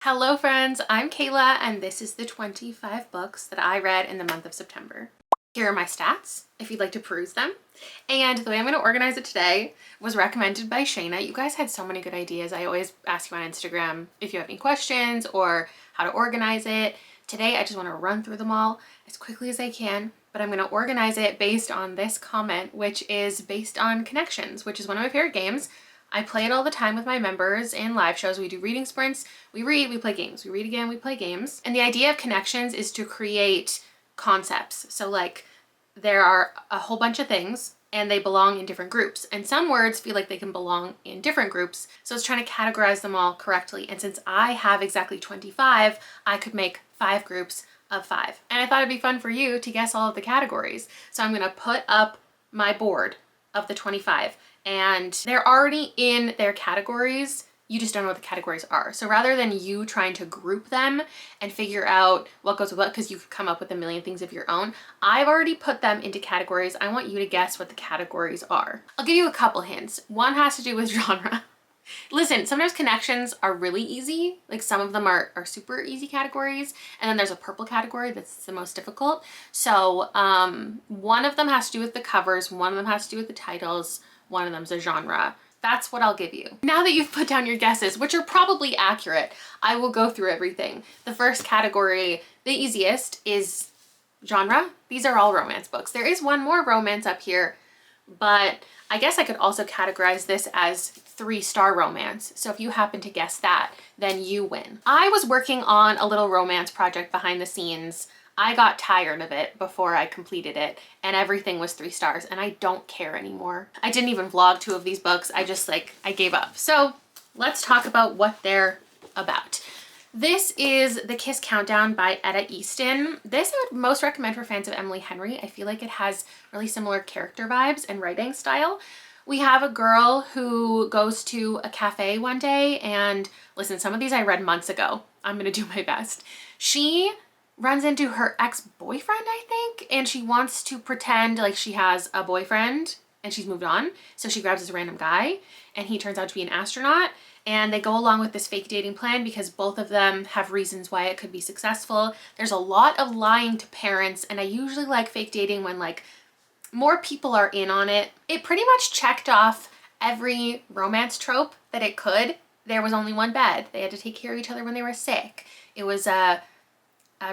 Hello friends, I'm Kayla and this is the 25 books that I read in the month of September. Here are my stats if you'd like to peruse them. And the way I'm going to organize it today was recommended by Shayna. You guys had so many good ideas. I always ask you on Instagram if you have any questions or how to organize it. Today I just want to run through them all as quickly as I can, but I'm going to organize it based on this comment, which is based on Connections, which is one of my favorite games. I play it all the time with my members in live shows. We do reading sprints, we read, we play games. We read again, we play games. And the idea of Connections is to create concepts. So like there are a whole bunch of things and they belong in different groups. And some words feel like they can belong in different groups. So it's trying to categorize them all correctly. And since I have exactly 25, I could make 5 groups of 5. And I thought it'd be fun for you to guess all of the categories. So I'm gonna put up my board of the 25. And they're already in their categories, you just don't know what the categories are. So rather than you trying to group them and figure out what goes with what, because you could come up with a million things of your own, I've already put them into categories. I want you to guess what the categories are. I'll give you a couple hints. One has to do with genre. Listen, sometimes Connections are really easy. Like some of them are super easy categories. And then there's a purple category that's the most difficult. So one of them has to do with the covers. One of them has to do with the titles. One of them's a genre. That's what I'll give you. Now that you've put down your guesses, which are probably accurate, I will go through everything. The first category, the easiest, is genre. These are all romance books. There is one more romance up here, but I guess I could also categorize this as 3-star romance. So if you happen to guess that, then you win. I was working on a little romance project behind the scenes. I got tired of it before I completed it and everything was 3 stars and I don't care anymore. I didn't even vlog 2 of these books. I gave up. So let's talk about what they're about. This is The Kiss Countdown by Etta Easton. This I would most recommend for fans of Emily Henry. I feel like it has really similar character vibes and writing style. We have a girl who goes to a cafe one day and listen, some of these I read months ago. I'm gonna do my best. She runs into her ex-boyfriend, I think, and she wants to pretend like she has a boyfriend and she's moved on. So she grabs this random guy and he turns out to be an astronaut and they go along with this fake dating plan because both of them have reasons why it could be successful. There's a lot of lying to parents and I usually like fake dating when like more people are in on it. It pretty much checked off every romance trope that it could. There was only one bed. They had to take care of each other when they were sick. It was a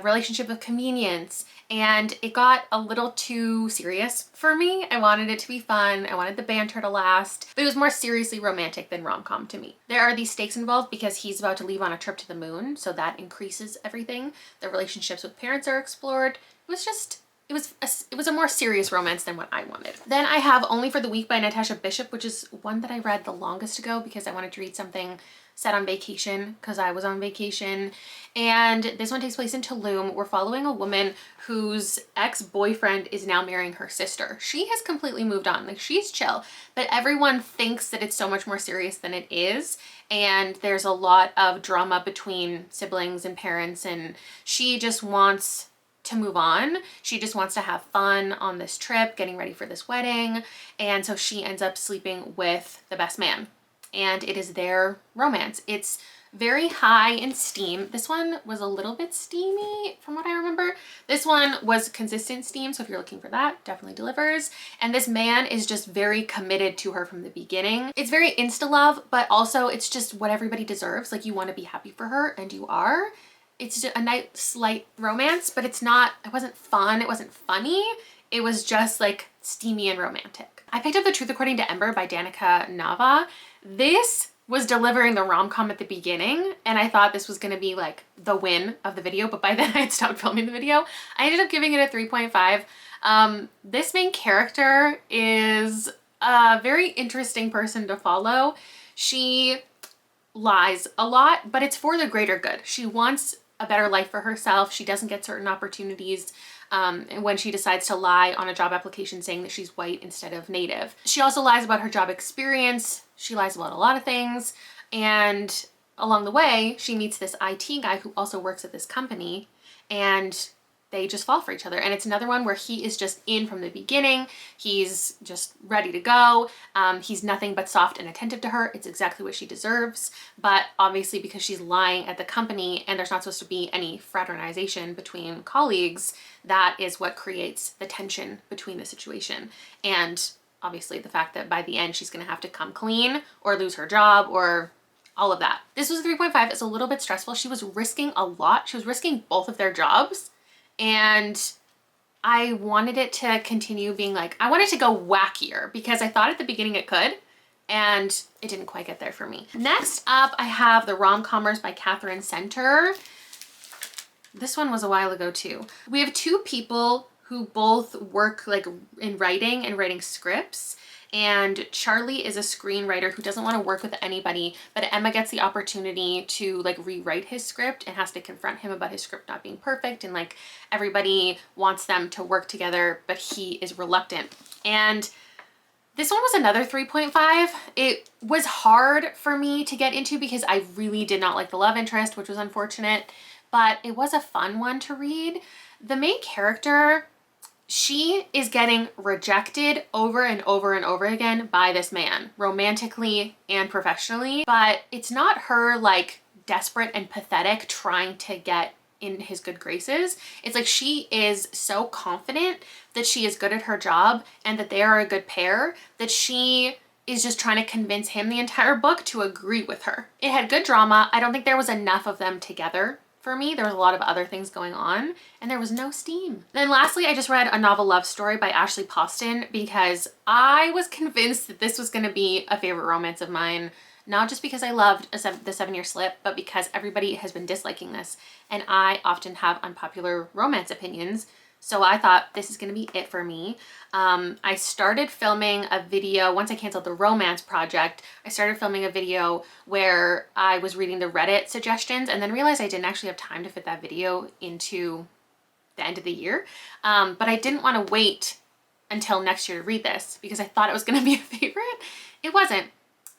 relationship of convenience, and it got a little too serious for me. I wanted it to be fun. I wanted the banter to last, but it was more seriously romantic than rom-com to me. There are these stakes involved because he's about to leave on a trip to the moon, so that increases everything. The relationships with parents are explored. It was a more serious romance than what I wanted. Then I have Only for the Week by Natasha Bishop, which is one that I read the longest ago because I wanted to read something set on vacation because I was on vacation. And this one takes place in Tulum. We're following a woman whose ex-boyfriend is now marrying her sister. She has completely moved on, like she's chill, but everyone thinks that it's so much more serious than it is. And there's a lot of drama between siblings and parents, and she just wants to move on. She just wants to have fun on this trip, getting ready for this wedding. And so she ends up sleeping with the best man. And it is their romance. It's very high in steam. This one was a little bit steamy from what I remember. This one was consistent steam, so if you're looking for that, definitely delivers. And this man is just very committed to her from the beginning. It's very insta-love, but also it's just what everybody deserves. Like you want to be happy for her, and you are. It's just a nice light romance, but it wasn't fun, it wasn't funny. It was just like steamy and romantic. I picked up The Truth According to Ember by Danica Nava. This was delivering the rom-com at the beginning, and I thought this was gonna be like the win of the video, but by then I had stopped filming the video. I ended up giving it a 3.5. This main character is a very interesting person to follow. She lies a lot, but it's for the greater good. She wants a better life for herself. She doesn't get certain opportunities when she decides to lie on a job application saying that she's white instead of native. She also lies about her job experience. She lies about a lot of things. And along the way, she meets this IT guy who also works at this company, and they just fall for each other. And it's another one where he is just in from the beginning. He's just ready to go. He's nothing but soft and attentive to her. It's exactly what she deserves. But obviously because she's lying at the company and there's not supposed to be any fraternization between colleagues, that is what creates the tension between the situation. And obviously the fact that by the end she's gonna have to come clean or lose her job or all of that. This was 3.5. It's a little bit stressful. She was risking a lot. She was risking both of their jobs. And I wanted it to continue being like, I wanted to go wackier because I thought at the beginning it could, and it didn't quite get there for me. Next up, I have the Rom-Commers by Catherine Center. This one was a while ago too. We have two people who both work like in writing and writing scripts. And Charlie is a screenwriter who doesn't want to work with anybody, but Emma gets the opportunity to like rewrite his script and has to confront him about his script not being perfect, and like everybody wants them to work together, but he is reluctant. And this one was another 3.5. It was hard for me to get into because I really did not like the love interest, which was unfortunate, but it was a fun one to read. The main character, she is getting rejected over and over and over again by this man, romantically and professionally, but it's not her like desperate and pathetic trying to get in his good graces. It's like she is so confident that she is good at her job and that they are a good pair that she is just trying to convince him the entire book to agree with her. It had good drama. I don't think there was enough of them together. For me, there was a lot of other things going on and there was no steam. Then lastly, I just read A Novel Love Story by Ashley Poston because I was convinced that this was gonna be a favorite romance of mine, not just because I loved the 7-Year Slip, but because everybody has been disliking this and I often have unpopular romance opinions. So I thought this is gonna be it for me. I started filming a video, once I canceled the romance project, I started filming a video where I was reading the Reddit suggestions and then realized I didn't actually have time to fit that video into the end of the year. But I didn't wanna wait until next year to read this because I thought it was gonna be a favorite. It wasn't.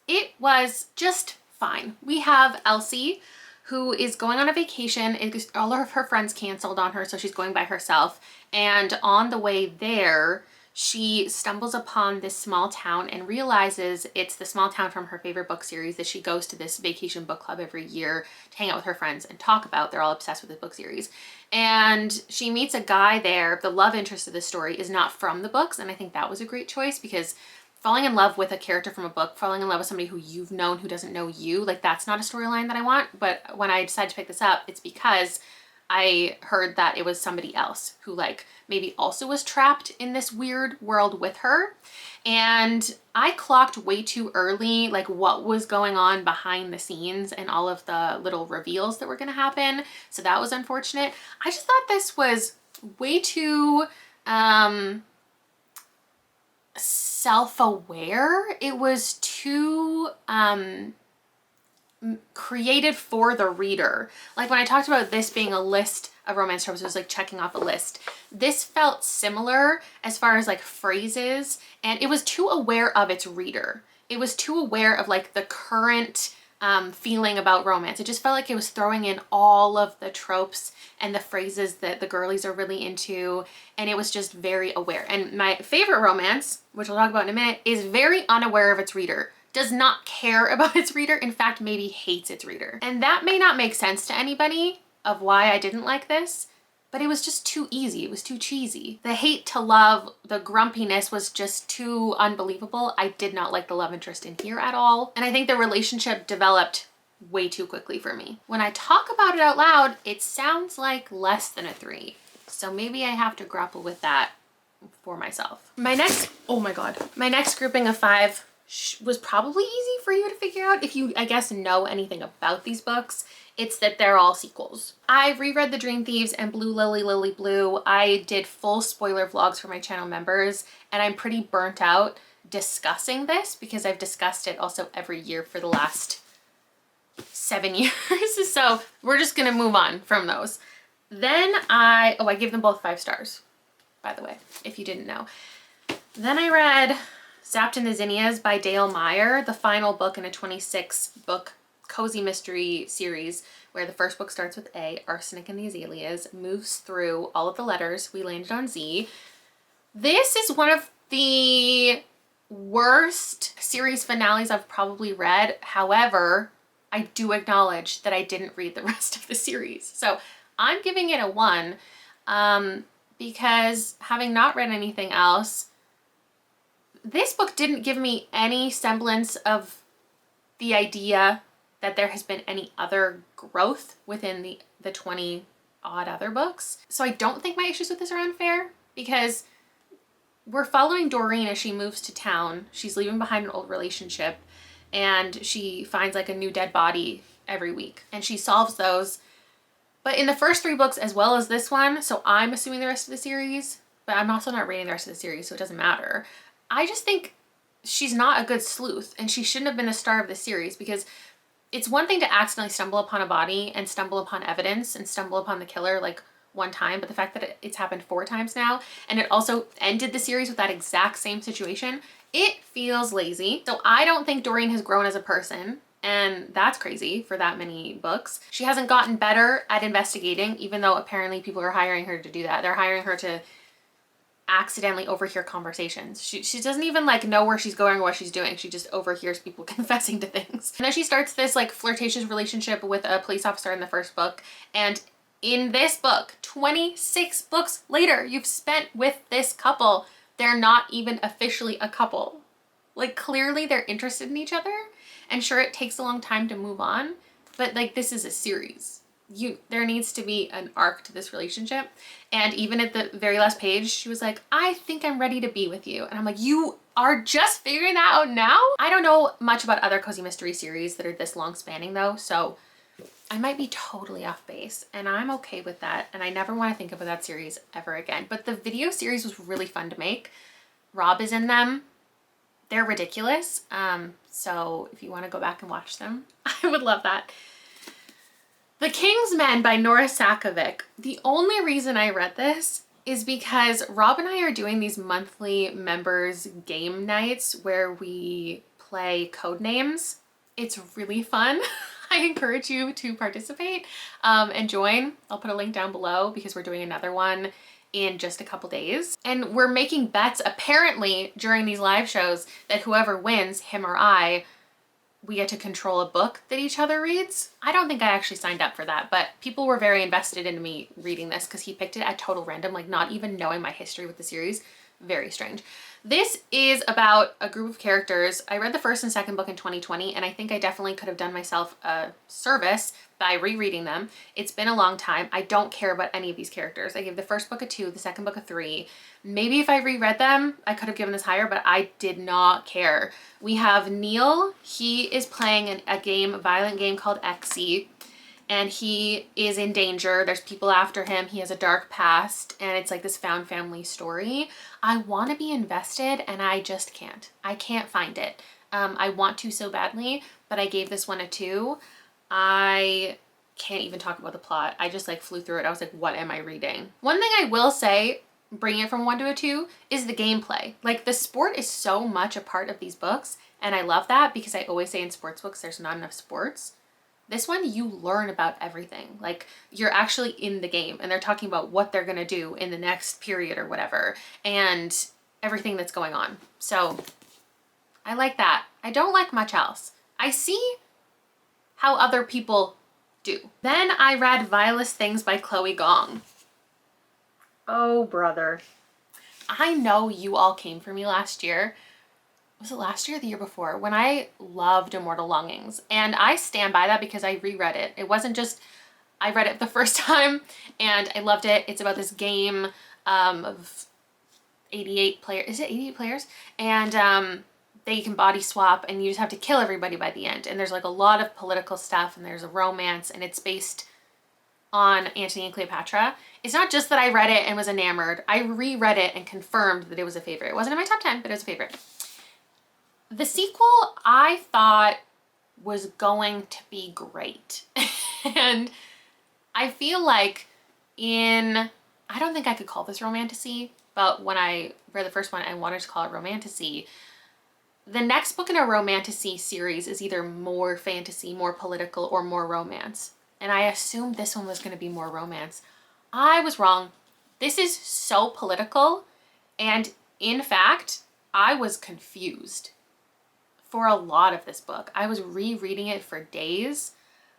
It was just fine. We have Elsie, who is going on a vacation. All of her friends canceled on her, so she's going by herself. And on the way there, she stumbles upon this small town and realizes it's the small town from her favorite book series that she goes to this vacation book club every year to hang out with her friends and talk about. They're all obsessed with this book series. And she meets a guy there. The love interest of the story is not from the books, and I think that was a great choice because falling in love with a character from a book, falling in love with somebody who you've known who doesn't know you, like that's not a storyline that I want. But when I decided to pick this up, it's because I heard that it was somebody else who like maybe also was trapped in this weird world with her. And I clocked way too early like what was going on behind the scenes and all of the little reveals that were going to happen. So that was unfortunate. I just thought this was way too self-aware. It was too created for the reader. Like when I talked about this being a list of romance tropes, it was like checking off a list. This felt similar as far as like phrases, and it was too aware of its reader. It was too aware of like the current feeling about romance. It just felt like it was throwing in all of the tropes and the phrases that the girlies are really into, and it was just very aware. And my favorite romance, which I'll talk about in a minute, is very unaware of its reader. Does not care about its reader, in fact maybe hates its reader. And that may not make sense to anybody of why I didn't like this, but it was just too easy. It was too cheesy. The hate to love, the grumpiness was just too unbelievable. I did not like the love interest in here at all. And I think the relationship developed way too quickly for me. When I talk about it out loud, it sounds like less than a 3. So maybe I have to grapple with that for myself. My next, oh my God, my next grouping of 5 was probably easy for you to figure out if you, I guess, know anything about these books. It's that they're all sequels. I reread The Dream Thieves and Blue Lily Lily Blue. I did full spoiler vlogs for my channel members, and I'm pretty burnt out discussing this because I've discussed it also every year for the last 7 years. So we're just gonna move on from those. Then I give them both 5 stars, by the way, if you didn't know. Then I read Zapped and the Zinnias by Dale Meyer, the final book in a 26 book cozy mystery series where the first book starts with A, Arsenic and the Azaleas, moves through all of the letters. We landed on Z. This is one of the worst series finales I've probably read. However, I do acknowledge that I didn't read the rest of the series. So I'm giving it a 1 because having not read anything else, this book didn't give me any semblance of the idea that there has been any other growth within the 20 odd other books. So I don't think my issues with this are unfair, because we're following Doreen as she moves to town. She's leaving behind an old relationship and she finds like a new dead body every week and she solves those. But in the first 3 books as well as this one, so I'm assuming the rest of the series, but I'm also not reading the rest of the series, so it doesn't matter. I just think she's not a good sleuth and she shouldn't have been the star of the series, because it's one thing to accidentally stumble upon a body and stumble upon evidence and stumble upon the killer like one time, but the fact that it's happened 4 times now, and it also ended the series with that exact same situation, it feels lazy. So I don't think Doreen has grown as a person, and that's crazy for that many books. She hasn't gotten better at investigating, even though apparently people are hiring her to do that. They're hiring her to accidentally overhear conversations. She doesn't even like know where she's going or what she's doing. She just overhears people confessing to things. And then she starts this like flirtatious relationship with a police officer in the first book, and in this book, 26 books later, you've spent with this couple. They're not even officially a couple. Like, clearly they're interested in each other, and sure, it takes a long time to move on, but like, this is a series. There needs to be an arc to this relationship. And even at the very last page, she was like, I think I'm ready to be with you. And I'm like, you are just figuring that out now? I don't know much about other cozy mystery series that are this long spanning though, so I might be totally off base, and I'm okay with that. And I never want to think about that series ever again. But the video series was really fun to make. Rob is in them. They're ridiculous. So if you want to go back and watch them, I would love that. The King's Men by Nora Sakovic. The only reason I read this is because Rob and I are doing these monthly members game nights where we play code names. It's really fun. I encourage you to participate and join. I'll put a link down below because we're doing another one in just a couple days. And we're making bets apparently during these live shows that whoever wins, him or I, we get to control a book that each other reads. I don't think I actually signed up for that, but people were very invested in me reading this because he picked it at total random, like not even knowing my history with the series. Very strange. This is about a group of characters. I read the first and second book in 2020, and I think I definitely could have done myself a service by rereading them. It's been a long time. I don't care about any of these characters. I gave the first book a 2, the second book a 3. Maybe if I reread them, I could have given this higher, but I did not care. We have Neil. He is playing a violent game called Xe, and he is in danger. There's people after him. He has a dark past, and it's like this found family story. I want to be invested, and I just can't. I can't find it. I want to so badly, but I gave this one a 2. I can't even talk about the plot. I just like flew through it. I was like, what am I reading? One thing I will say, bringing it from 1 to a 2, is the gameplay. Like, the sport is so much a part of these books, and I love that because I always say in sports books there's not enough sports. This one, you learn about everything. Like, you're actually in the game and they're talking about what they're gonna do in the next period or whatever, and everything that's going on. So I like that. I don't like much else. I see how other people do. Then I read Vilest Things by Chloe Gong. Oh, brother. I know you all came for me last year. Was it last year or the year before, when I loved Immortal Longings? And I stand by that because I reread it. It wasn't just, I read it the first time and I loved it. It's about this game of 88 players. Is it 88 players? And they can body swap and you just have to kill everybody by the end. And there's like a lot of political stuff and there's a romance, and it's based on Antony and Cleopatra. It's not just that I read it and was enamored. I reread it and confirmed that it was a favorite. It wasn't in my top 10, but it was a favorite. The sequel I thought was going to be great. And I feel like I don't think I could call this romantasy, but when I read the first one, I wanted to call it romantasy. the next book in a romantasy series is either more fantasy, more political, or more romance. And I assumed this one was going to be more romance. I was wrong. This is so political, and in fact, I was confused for a lot of this book. I was rereading it for days.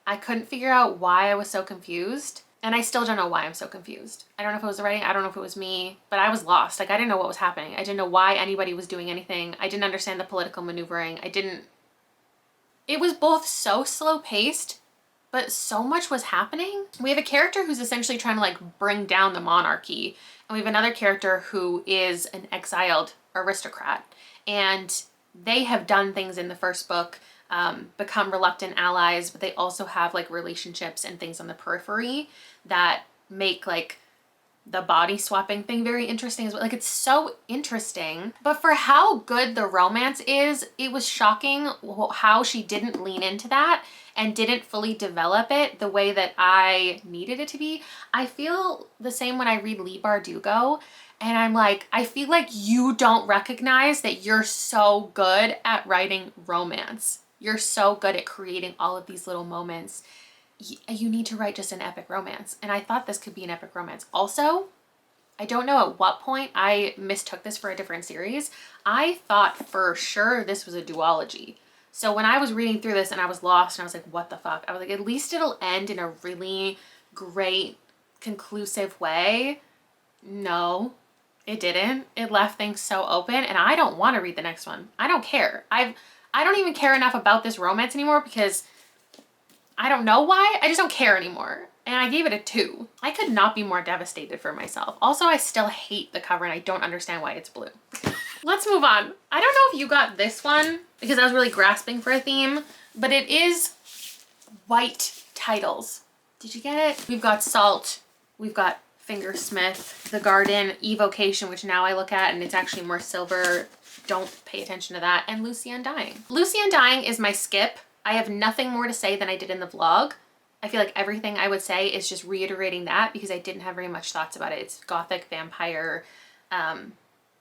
I couldn't figure out why I was so confused, and I still don't know why I'm so confused. I don't know if it was the writing, I don't know if it was me, but I was lost. Like, I didn't know what was happening. I didn't know why anybody was doing anything. I didn't understand the political maneuvering. It was both so slow-paced, but so much was happening. We have a character who's essentially trying to like bring down the monarchy, and we have another character who is an exiled aristocrat, and they have done things in the first book, become reluctant allies, but they also have like relationships and things on the periphery that make like the body swapping thing very interesting as well. Like, it's so interesting, but for how good the romance is, it was shocking how she didn't lean into that and didn't fully develop it the way that I needed it to be. I feel the same when I read Leigh Bardugo, and I'm like, I feel like you don't recognize that you're so good at writing romance. You're so good at creating all of these little moments. You need to write just an epic romance. And I thought this could be an epic romance. Also, I don't know at what point I mistook this for a different series. I thought for sure this was a duology. So when I was reading through this and I was lost and I was like, what the fuck? I was like, at least it'll end in a really great, conclusive way. No, it didn't. It left things so open, and I don't want to read the next one. I don't care. I don't even care enough about this romance anymore because I don't know why. I just don't care anymore. And I gave it a 2. I could not be more devastated for myself. Also, I still hate the cover and I don't understand why it's blue. Let's move on. I don't know if you got this one because I was really grasping for a theme, but it is white titles. Did you get it? We've got Salt. We've got Fingersmith, The Garden, Evocation, which now I look at and it's actually more silver. Don't pay attention to that. And Lucy Undying. Lucy Undying is my skip. I have nothing more to say than I did in the vlog. I feel like everything I would say is just reiterating that because I didn't have very much thoughts about it. It's gothic vampire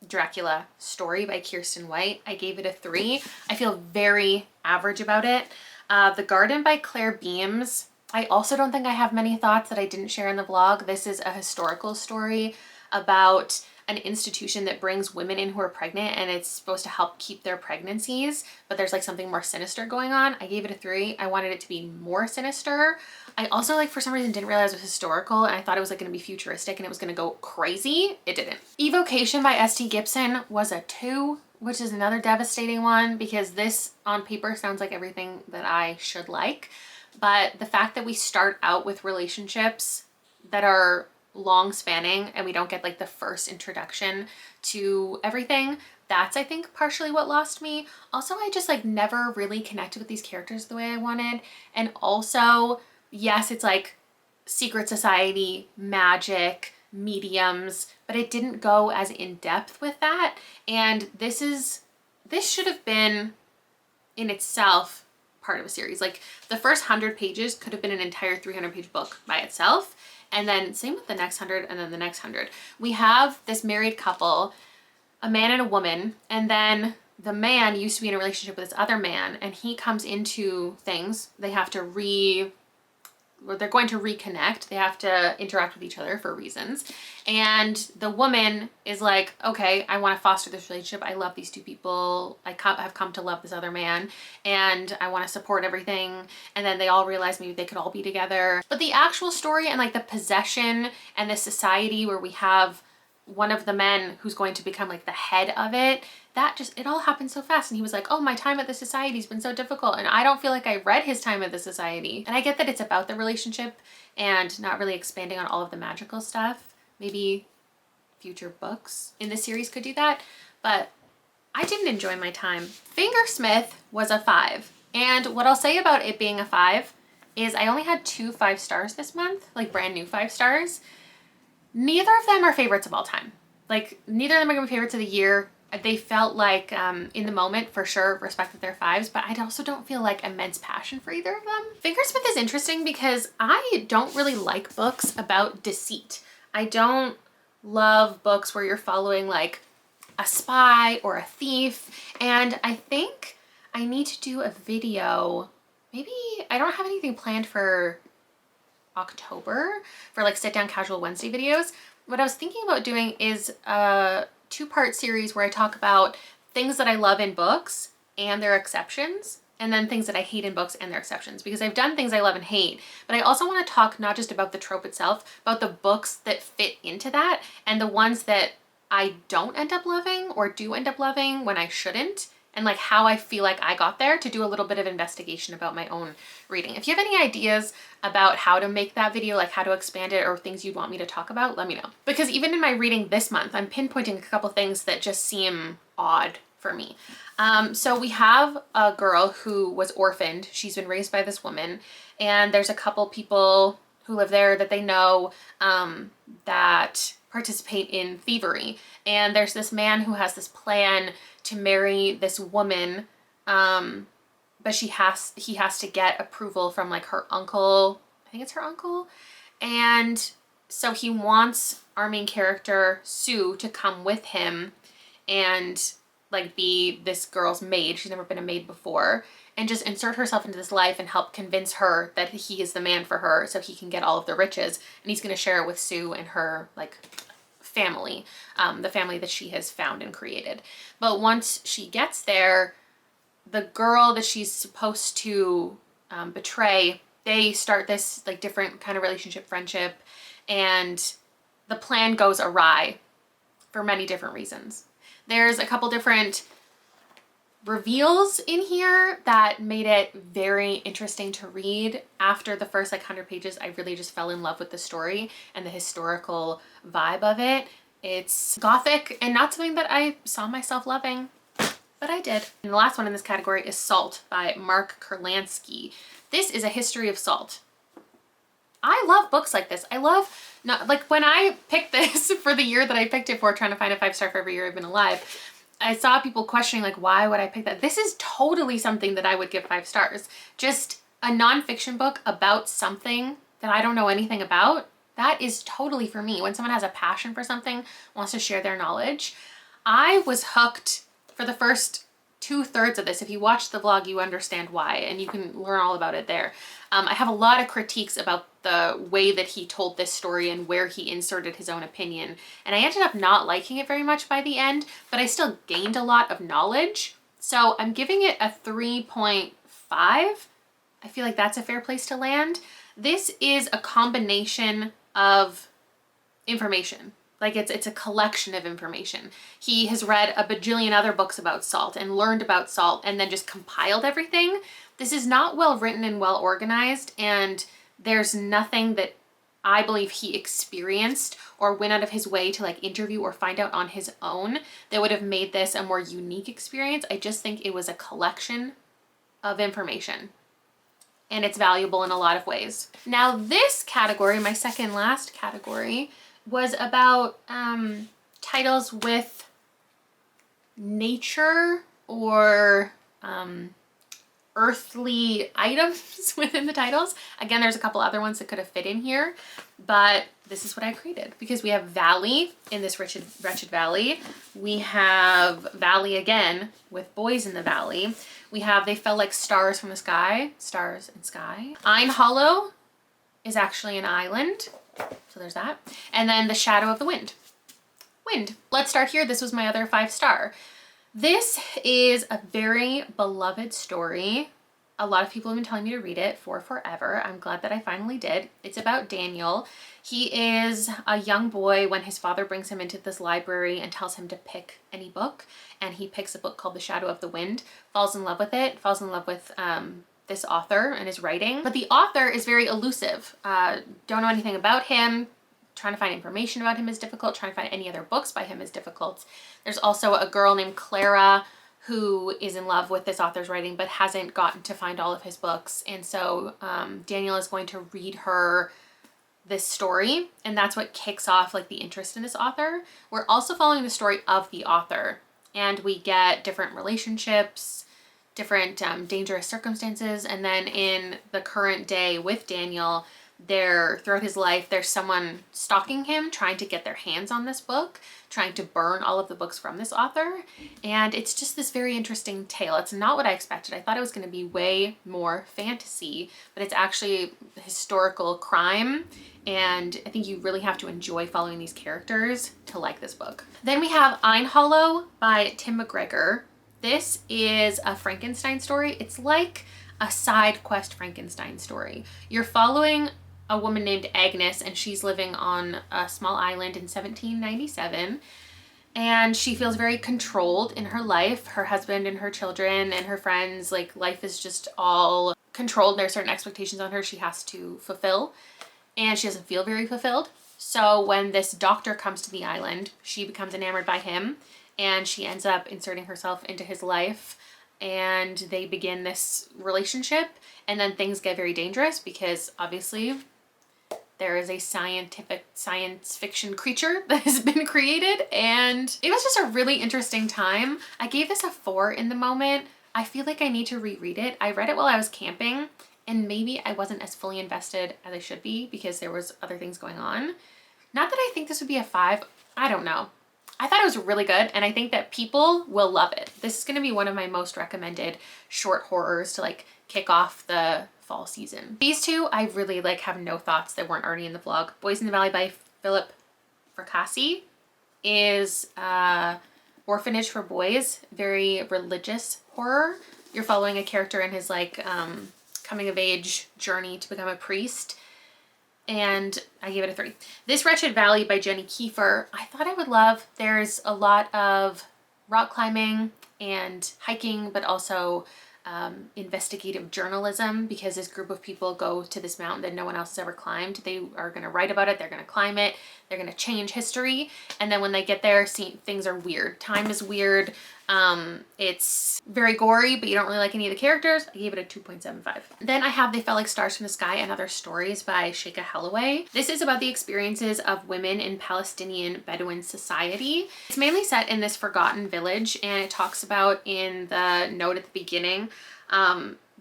Dracula story by Kiersten White. I gave it a 3. I feel very average about it. The Garden by Claire Beams. I also don't think I have many thoughts that I didn't share in the vlog. This is a historical story about an institution that brings women in who are pregnant, and it's supposed to help keep their pregnancies, but there's like something more sinister going on. I gave it a 3. I wanted it to be more sinister. I also, like, for some reason didn't realize it was historical, and I thought it was like going to be futuristic and it was going to go crazy. It didn't. Evocation by S.T. Gibson was a 2, which is another devastating one because this on paper sounds like everything that I should like, but the fact that we start out with relationships that are long spanning and we don't get like the first introduction to everything, that's I think partially what lost me. Also, I just like never really connected with these characters the way I wanted. And also, yes, it's like secret society, magic, mediums, but it didn't go as in depth with that. And this should have been in itself part of a series. Like, the first 100 pages could have been an entire 300-page book by itself. And then same with the next 100 and then the next 100. We have this married couple, a man and a woman, and then the man used to be in a relationship with this other man, and he comes into things. They have to they're going to reconnect. They have to interact with each other for reasons. And the woman is like, okay, I want to foster this relationship. I love these two people. I have come to love this other man, and I want to support everything. And then they all realize maybe they could all be together. But the actual story and like the possession and the society where we have one of the men who's going to become like the head of it, it all happened so fast. And he was like, oh, my time at the society's been so difficult. And I don't feel like I read his time at the society. And I get that it's about the relationship and not really expanding on all of the magical stuff. Maybe future books in the series could do that, but I didn't enjoy my time. Fingersmith was a 5. And what I'll say about it being a 5 is I only had 2 5 stars this month, like brand new 5 stars. Neither of them are favorites of all time. Like, neither of them are gonna be favorites of the year. They felt like, in the moment, for sure, respected their 5s, but I also don't feel like immense passion for either of them. Fingersmith is interesting because I don't really like books about deceit. I don't love books where you're following like a spy or a thief. And I think I need to do a video. Maybe I don't have anything planned for October for like sit down casual Wednesday videos. What I was thinking about doing is a 2-part series where I talk about things that I love in books and their exceptions, and then things that I hate in books and their exceptions, because I've done things I love and hate, but I also want to talk not just about the trope itself, about the books that fit into that and the ones that I don't end up loving or do end up loving when I shouldn't, and like how I feel like I got there, to do a little bit of investigation about my own reading. If you have any ideas about how to make that video, like how to expand it, or things you'd want me to talk about, let me know. Because even in my reading this month, I'm pinpointing a couple things that just seem odd for me. So we have a girl who was orphaned. She's been raised by this woman, and there's a couple people who live there that they know that participate in thievery. And there's this man who has this plan to marry this woman, but he has to get approval from like her uncle. I think it's her uncle. And so he wants our main character, Sue, to come with him and like be this girl's maid. She's never been a maid before, and just insert herself into this life and help convince her that he is the man for her so he can get all of the riches, and he's going to share it with Sue and her like family, the family that she has found and created. But once she gets there, the girl that she's supposed to betray, they start this like different kind of relationship, friendship, and the plan goes awry for many different reasons. There's a couple different reveals in here that made it very interesting to read. After the first like 100 pages, I really just fell in love with the story and the historical vibe of it. It's gothic and not something that I saw myself loving, but I did. And the last one in this category is Salt by Mark Kurlansky. This is a history of salt. I love books like this. I love, not like when I picked this for the year that I picked it for, trying to find a 5-star for every year I've been alive, I saw people questioning like, why would I pick that? This is totally something that I would give 5 stars. Just a nonfiction book about something that I don't know anything about. That is totally for me. When someone has a passion for something, wants to share their knowledge. I was hooked for the first 2/3 of this. If you watch the vlog, you understand why, and you can learn all about it there. I have a lot of critiques about the way that he told this story and where he inserted his own opinion. And I ended up not liking it very much by the end, but I still gained a lot of knowledge. So I'm giving it a 3.5. I feel like that's a fair place to land. This is a combination of information. Like it's a collection of information. He has read a bajillion other books about salt and learned about salt and then just compiled everything. This is not well written and well organized, and there's nothing that I believe he experienced or went out of his way to like interview or find out on his own that would have made this a more unique experience. I just think it was a collection of information, and it's valuable in a lot of ways. Now this category, my second last category, was about titles with nature or earthly items within the titles. Again, there's a couple other ones that could have fit in here, but this is what I created because we have Valley in this Wretched Valley. We have Valley again with Boys in the Valley. We have They Fell Like Stars from the Sky, Stars and Sky. Eynhallow is actually an island, so there's that. And then The Shadow of the Wind. Wind. Let's start here. This was my other 5-star. This is a very beloved story. A lot of people have been telling me to read it for forever. I'm glad that I finally did. It's about Daniel. He is a young boy when his father brings him into this library and tells him to pick any book. And he picks a book called The Shadow of the Wind, falls in love with it, falls in love with this author and his writing. But the author is very elusive. Don't know anything about him. Trying to find information about him is difficult. Trying to find any other books by him is difficult. There's also a girl named Clara who is in love with this author's writing but hasn't gotten to find all of his books. And so Daniel is going to read her this story, and that's what kicks off like the interest in this author. We're also following the story of the author, and we get different relationships, different dangerous circumstances, and then in the current day with Daniel, throughout his life, there's someone stalking him, trying to get their hands on this book, trying to burn all of the books from this author. And it's just this very interesting tale. It's not what I expected. I thought it was going to be way more fantasy, but it's actually historical crime. And I think you really have to enjoy following these characters to like this book. Then we have Eynhallow by Tim McGregor. This is a Frankenstein story. It's like a side quest Frankenstein story. You're following a woman named Agnes, and she's living on a small island in 1797. And she feels very controlled in her life. Her husband and her children and her friends, like, life is just all controlled. There are certain expectations on her she has to fulfill, and she doesn't feel very fulfilled. So when this doctor comes to the island, she becomes enamored by him, and she ends up inserting herself into his life, and they begin this relationship. And then things get very dangerous because obviously there is a science fiction creature that has been created, and it was just a really interesting time. I gave this a 4 in the moment. I feel like I need to reread it. I read it while I was camping, and maybe I wasn't as fully invested as I should be because there was other things going on. Not that I think this would be a 5. I don't know. I thought it was really good, and I think that people will love it. This is going to be one of my most recommended short horrors to like kick off the fall season. These two I really like have no thoughts that weren't already in the vlog. Boys in the Valley by Philip Fracassi is orphanage for boys, very religious horror. You're following a character in his like coming of age journey to become a priest, and I gave it a 3. This Wretched Valley by Jenny Kiefer, I thought I would love. There's a lot of rock climbing and hiking, but also investigative journalism, because this group of people go to this mountain that no one else has ever climbed. They are going to write about it. They're going to climb it. They're going to change history. And then when they get there, things are weird. Time is weird. It's very gory, but you don't really like any of the characters. I gave it a 2.75. Then I have They Fell Like Stars from the Sky and Other Stories by Sheikha Holloway. This is about the experiences of women in Palestinian Bedouin society. It's mainly set in this forgotten village, and it talks about in the note at the beginning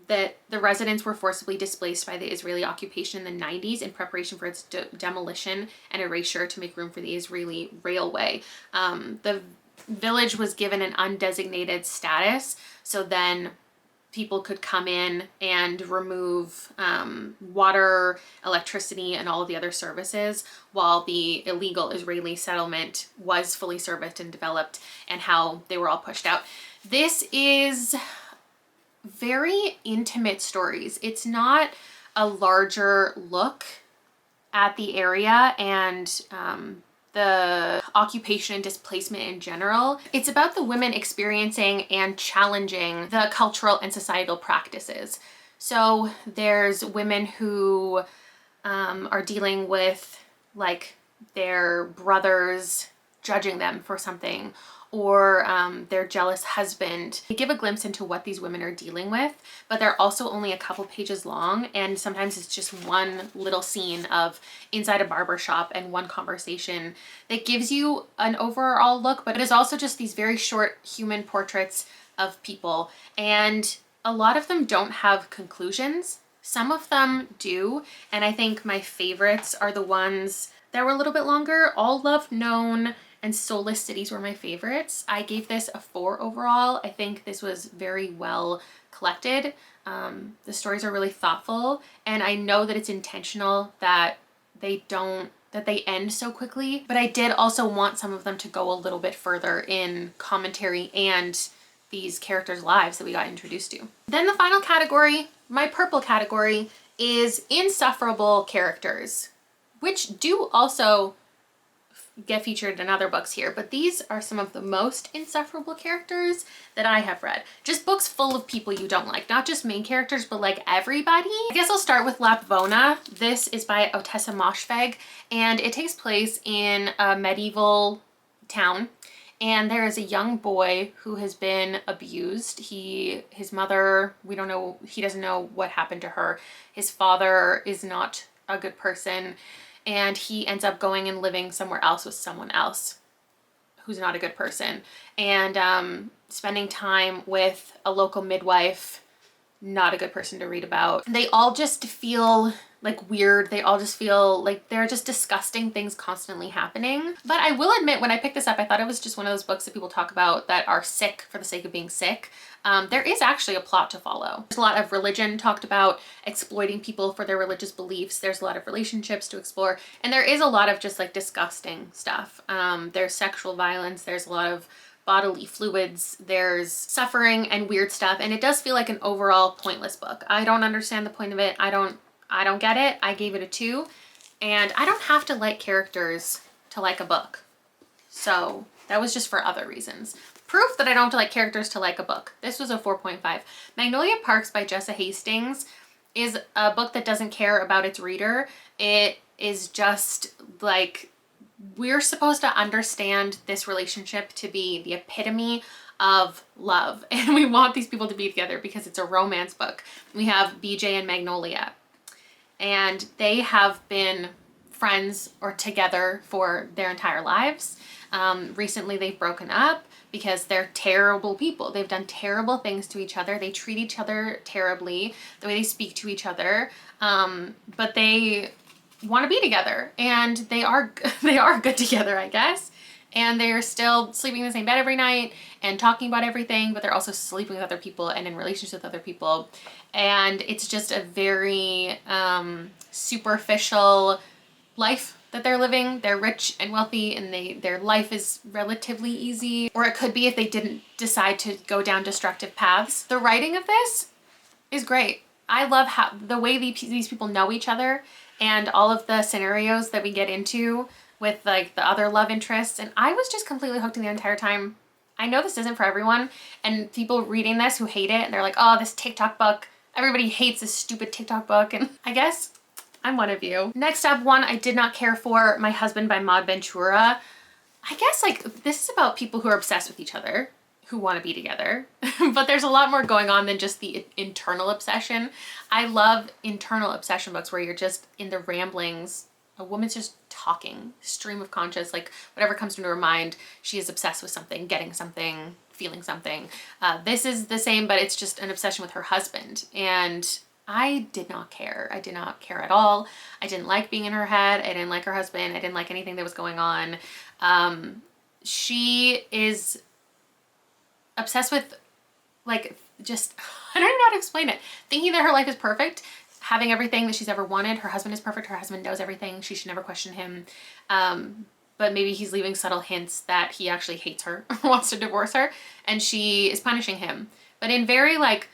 that the residents were forcibly displaced by the Israeli occupation in the 90s in preparation for its demolition and erasure to make room for the Israeli railway. The village was given an undesignated status, so then people could come in and remove water, electricity, and all of the other services, while the illegal Israeli settlement was fully serviced and developed, and how they were all pushed out. This is very intimate stories. It's not a larger look at the area and the occupation and displacement in general. It's about the women experiencing and challenging the cultural and societal practices. So there's women who are dealing with like their brothers judging them for something, or their jealous husband. They give a glimpse into what these women are dealing with, but they're also only a couple pages long, and sometimes it's just one little scene of inside a barber shop and one conversation that gives you an overall look, but it is also just these very short human portraits of people, and a lot of them don't have conclusions. Some of them do, and I think my favorites are the ones that were a little bit longer. All Love Known and Soulless Cities were my favorites. I gave this a 4 overall. I think this was very well collected. The stories are really thoughtful, and I know that it's intentional that they end so quickly, but I did also want some of them to go a little bit further in commentary and these characters' lives that we got introduced to. Then the final category, my purple category, is insufferable characters, which do also get featured in other books here, but these are some of the most insufferable characters that I have read. Just books full of people you don't like, not just main characters, but like everybody. I guess I'll start with Lapvona. This is by Ottessa Moshfegh, and it takes place in a medieval town, and there is a young boy who has been abused. His mother, we don't know, he doesn't know what happened to her. His father is not a good person, and he ends up going and living somewhere else with someone else who's not a good person, and spending time with a local midwife, not a good person to read about. They all just feel like weird. They all just feel like they're just disgusting things constantly happening. But I will admit, when I picked this up, I thought it was just one of those books that people talk about that are sick for the sake of being sick. There is actually a plot to follow. There's a lot of religion talked about, exploiting people for their religious beliefs. There's a lot of relationships to explore, and there is a lot of just like disgusting stuff. There's sexual violence. There's a lot of bodily fluids, there's suffering and weird stuff, and it does feel like an overall pointless book. I don't understand the point of it. I don't get it. I gave it a 2, and I don't have to like characters to like a book. So that was just for other reasons. Proof that I don't have to like characters to like a book. This was a 4.5. Magnolia Parks by Jessa Hastings is a book that doesn't care about its reader. It is just like, we're supposed to understand this relationship to be the epitome of love, and we want these people to be together because it's a romance book. We have BJ and Magnolia, and they have been friends or together for their entire lives. Recently they've broken up because they're terrible people. They've done terrible things to each other. They treat each other terribly, the way they speak to each other, but they want to be together, and they are good together, I guess. And they're still sleeping in the same bed every night and talking about everything, but they're also sleeping with other people and in relationships with other people. And it's just a very superficial life that they're living. They're rich and wealthy, and their life is relatively easy. Or it could be if they didn't decide to go down destructive paths. The writing of this is great. I love how the way these people know each other, and all of the scenarios that we get into with like the other love interests. And I was just completely hooked the entire time. I know this isn't for everyone, and people reading this who hate it, and they're like, oh, this TikTok book. Everybody hates this stupid TikTok book. And I guess I'm one of you. Next up, one I did not care for, My Husband by Maud Ventura. I guess like this is about people who are obsessed with each other, who want to be together, but there's a lot more going on than just the internal obsession. I love internal obsession books where you're just in the ramblings. A woman's just talking, stream of conscious, like whatever comes into her mind, she is obsessed with something, getting something, feeling something. This is the same, but it's just an obsession with her husband. And I did not care. I did not care at all. I didn't like being in her head. I didn't like her husband. I didn't like anything that was going on. She is obsessed with like just, I don't even know how to explain it. Thinking that her life is perfect, having everything that she's ever wanted. Her husband is perfect. Her husband knows everything. She should never question him. But maybe he's leaving subtle hints that he actually hates her or wants to divorce her, and she is punishing him. But in very like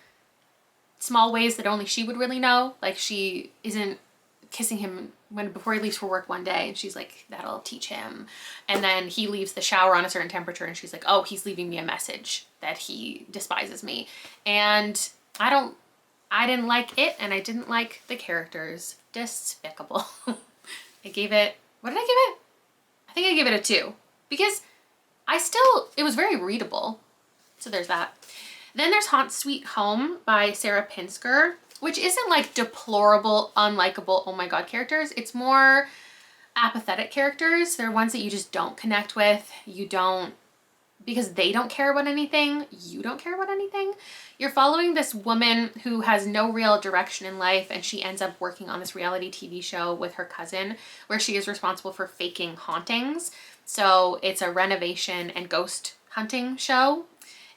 small ways that only she would really know. Like she isn't kissing him before he leaves for work one day, and she's like, that'll teach him. And then he leaves the shower on a certain temperature, and she's like, oh, he's leaving me a message that he despises me. And I didn't like it, and I didn't like the characters. Despicable. I gave it, what did I give it? I think I gave it a 2 because it was very readable. So there's that. Then there's Haunt Sweet Home by Sarah Pinsker, which isn't like deplorable, unlikable, oh my god characters. It's more apathetic characters. They're ones that you just don't connect with. Because they don't care about anything, you don't care about anything. You're following this woman who has no real direction in life, and she ends up working on this reality TV show with her cousin where she is responsible for faking hauntings. So it's a renovation and ghost hunting show,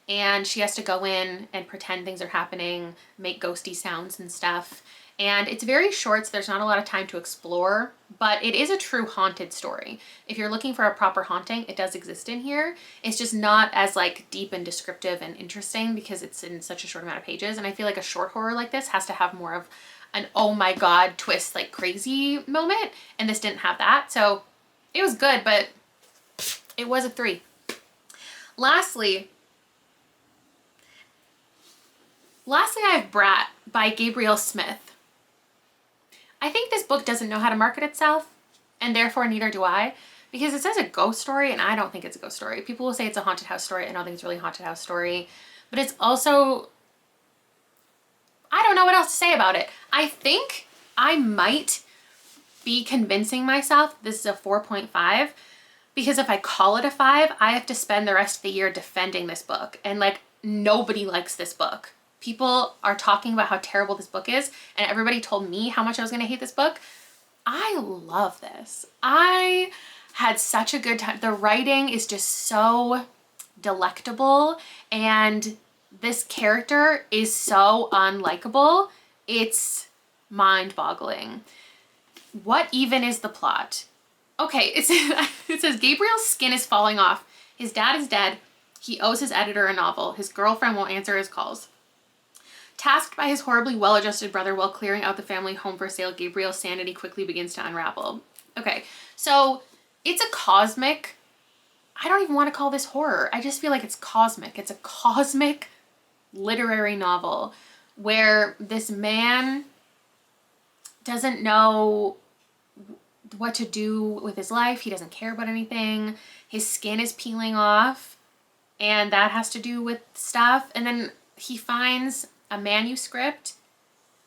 and she has to go in and pretend things are happening, make ghosty sounds and stuff. And it's very short, so there's not a lot of time to explore, but it is a true haunted story. If you're looking for a proper haunting, it does exist in here. It's just not as like deep and descriptive and interesting because it's in such a short amount of pages. And I feel like a short horror like this has to have more of an oh my god twist, like crazy moment, and this didn't have that. So it was good, but it was a 3. Lastly, I have Brat by Gabrielle Smith. I think this book doesn't know how to market itself, and therefore neither do I, because it says a ghost story, and I don't think it's a ghost story. People will say it's a haunted house story. I don't think it's really a haunted house story, but it's also, I don't know what else to say about it. I think I might be convincing myself this is a 4.5, because if I call it a 5, I have to spend the rest of the year defending this book, and like nobody likes this book. people are talking about how terrible this book is, and everybody told me how much I was gonna hate this book. I love this. I had such a good time. The writing is just so delectable, and this character is so unlikable. It's mind-boggling. What even is the plot? Okay, it says Gabriel's skin is falling off. His dad is dead. He owes his editor a novel. His girlfriend won't answer his calls. Tasked by his horribly well-adjusted brother while clearing out the family home for sale, Gabriel's sanity quickly begins to unravel. Okay, so it's a cosmic, I don't even want to call this horror. I just feel like it's cosmic. It's a cosmic literary novel where this man doesn't know what to do with his life. He doesn't care about anything. His skin is peeling off, and that has to do with stuff. And then he finds a manuscript.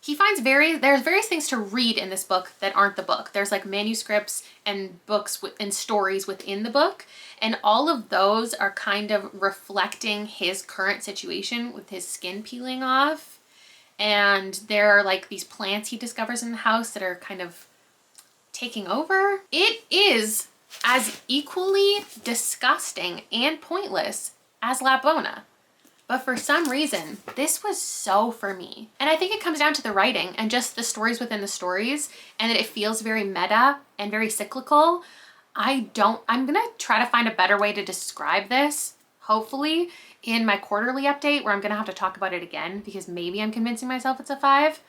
There's various things to read in this book that aren't the book. There's like manuscripts and books and stories within the book, and all of those are kind of reflecting his current situation with his skin peeling off. And there are like these plants he discovers in the house that are kind of taking over. It is as equally disgusting and pointless as Lapvona. But for some reason, this was so for me. And I think it comes down to the writing and just the stories within the stories, and that it feels very meta and very cyclical. I'm gonna try to find a better way to describe this, hopefully, in my quarterly update, where I'm gonna have to talk about it again because maybe I'm convincing myself it's a 5.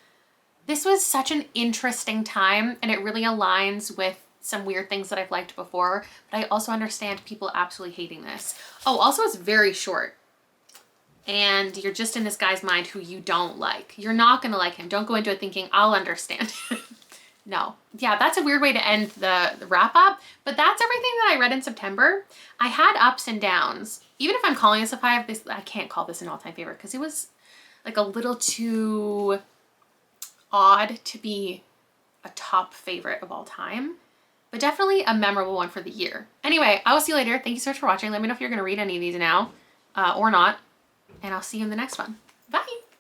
This was such an interesting time, and it really aligns with some weird things that I've liked before, but I also understand people absolutely hating this. Oh, also it's very short. And you're just in this guy's mind who you don't like. You're not gonna like him. Don't go into it thinking, I'll understand. No. Yeah, that's a weird way to end the wrap up, but that's everything that I read in September. I had ups and downs. Even if I'm calling this a 5, I can't call this an all-time favorite because it was like a little too odd to be a top favorite of all time, but definitely a memorable one for the year. Anyway, I will see you later. Thank you so much for watching. Let me know if you're gonna read any of these now or not. And I'll see you in the next one. Bye.